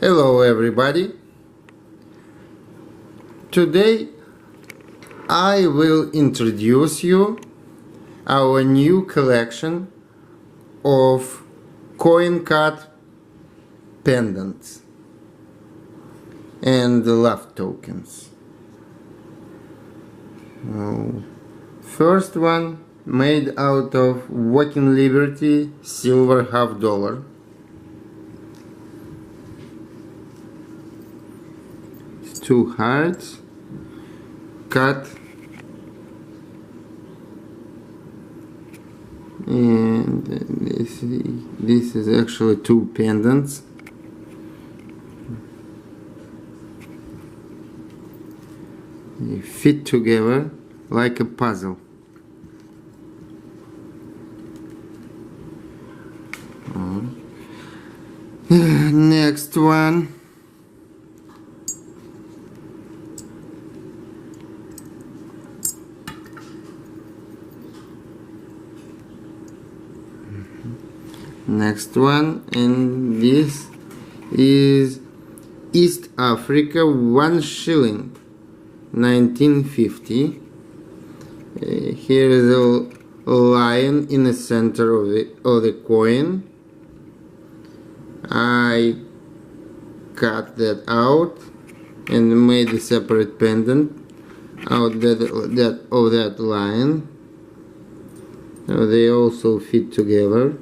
Hello everybody. Today I will introduce you our new collection of coin cut pendants and love tokens. First one made out of Walking Liberty silver $50. Two hearts cut, and this is actually two pendants. They fit together like a puzzle. Next one. Next one, and this is East Africa 1 shilling 1950. Here is a lion in the center of the coin. I cut that out and made a separate pendant out of that lion. So they also fit together.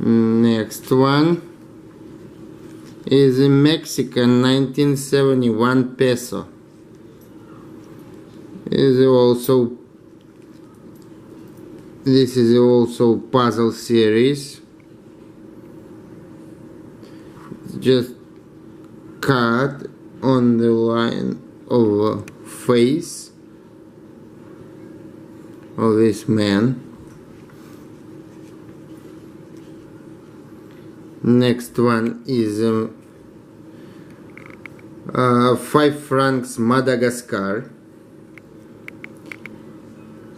Next one is a Mexican 1971 peso. This is also puzzle series. Just cut on the line of a face of this man. Next one is 5 francs Madagascar.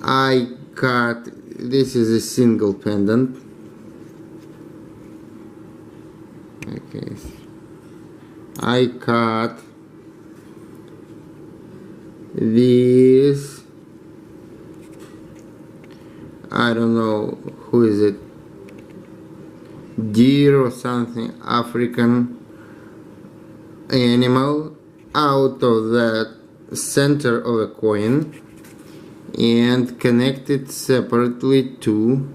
I cut, this is a single pendant. Okay, I cut this, I don't know who is it, deer or something, African animal, out of that center of a coin and connect it separately to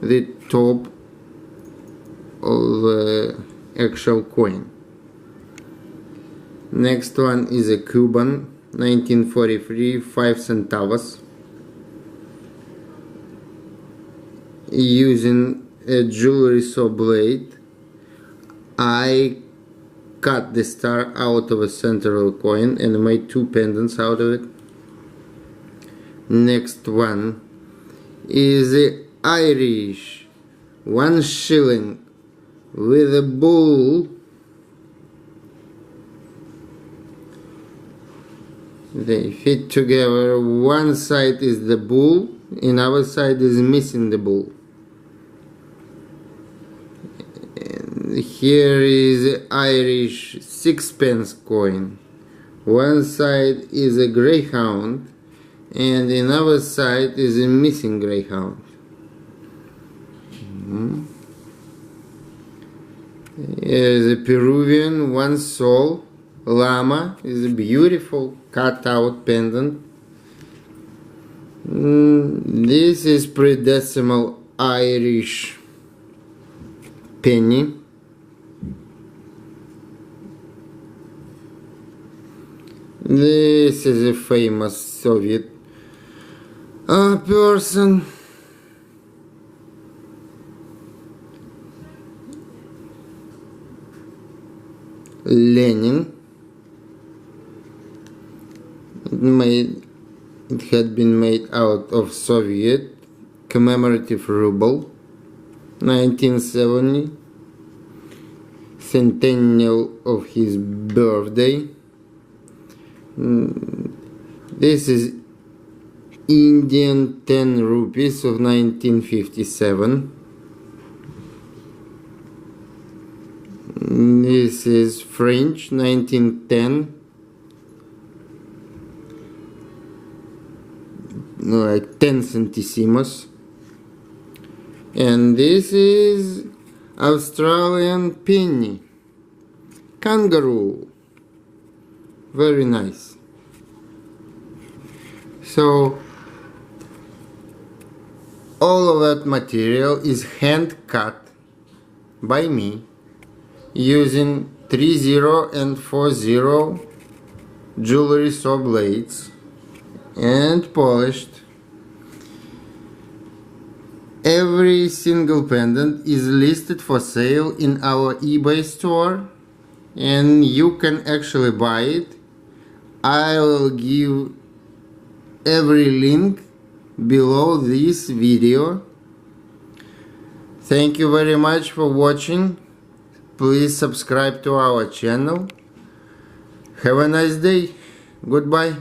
the top of the actual coin. Next one is a Cuban 1943 5 centavos, using a jewelry saw blade. I cut the star out of the center of the coin and made two pendants out of it. Next one is the Irish 1 shilling with a bull. They fit together. One side is the bull, another side is missing the bull. And here is the Irish sixpence coin. One side is a greyhound and another side is a missing greyhound. Here is a Peruvian 1 sol Lama. Is a beautiful cut out pendant. This is pre-decimal Irish penny. This is a famous Soviet person. Lenin. It had been made out of Soviet commemorative ruble, 1970, centennial of his birthday. This is Indian 10 rupees of 1957. This is French 1910, like 10 centimos. And this is Australian penny, kangaroo, very nice. So all of that material is hand cut by me using 30 and 40 jewelry saw blades and polished. Every single pendant is listed for sale in our eBay store, and you can actually buy it. I will give every link below this video. Thank you very much for watching. Please subscribe to our channel. Have a nice day. Goodbye.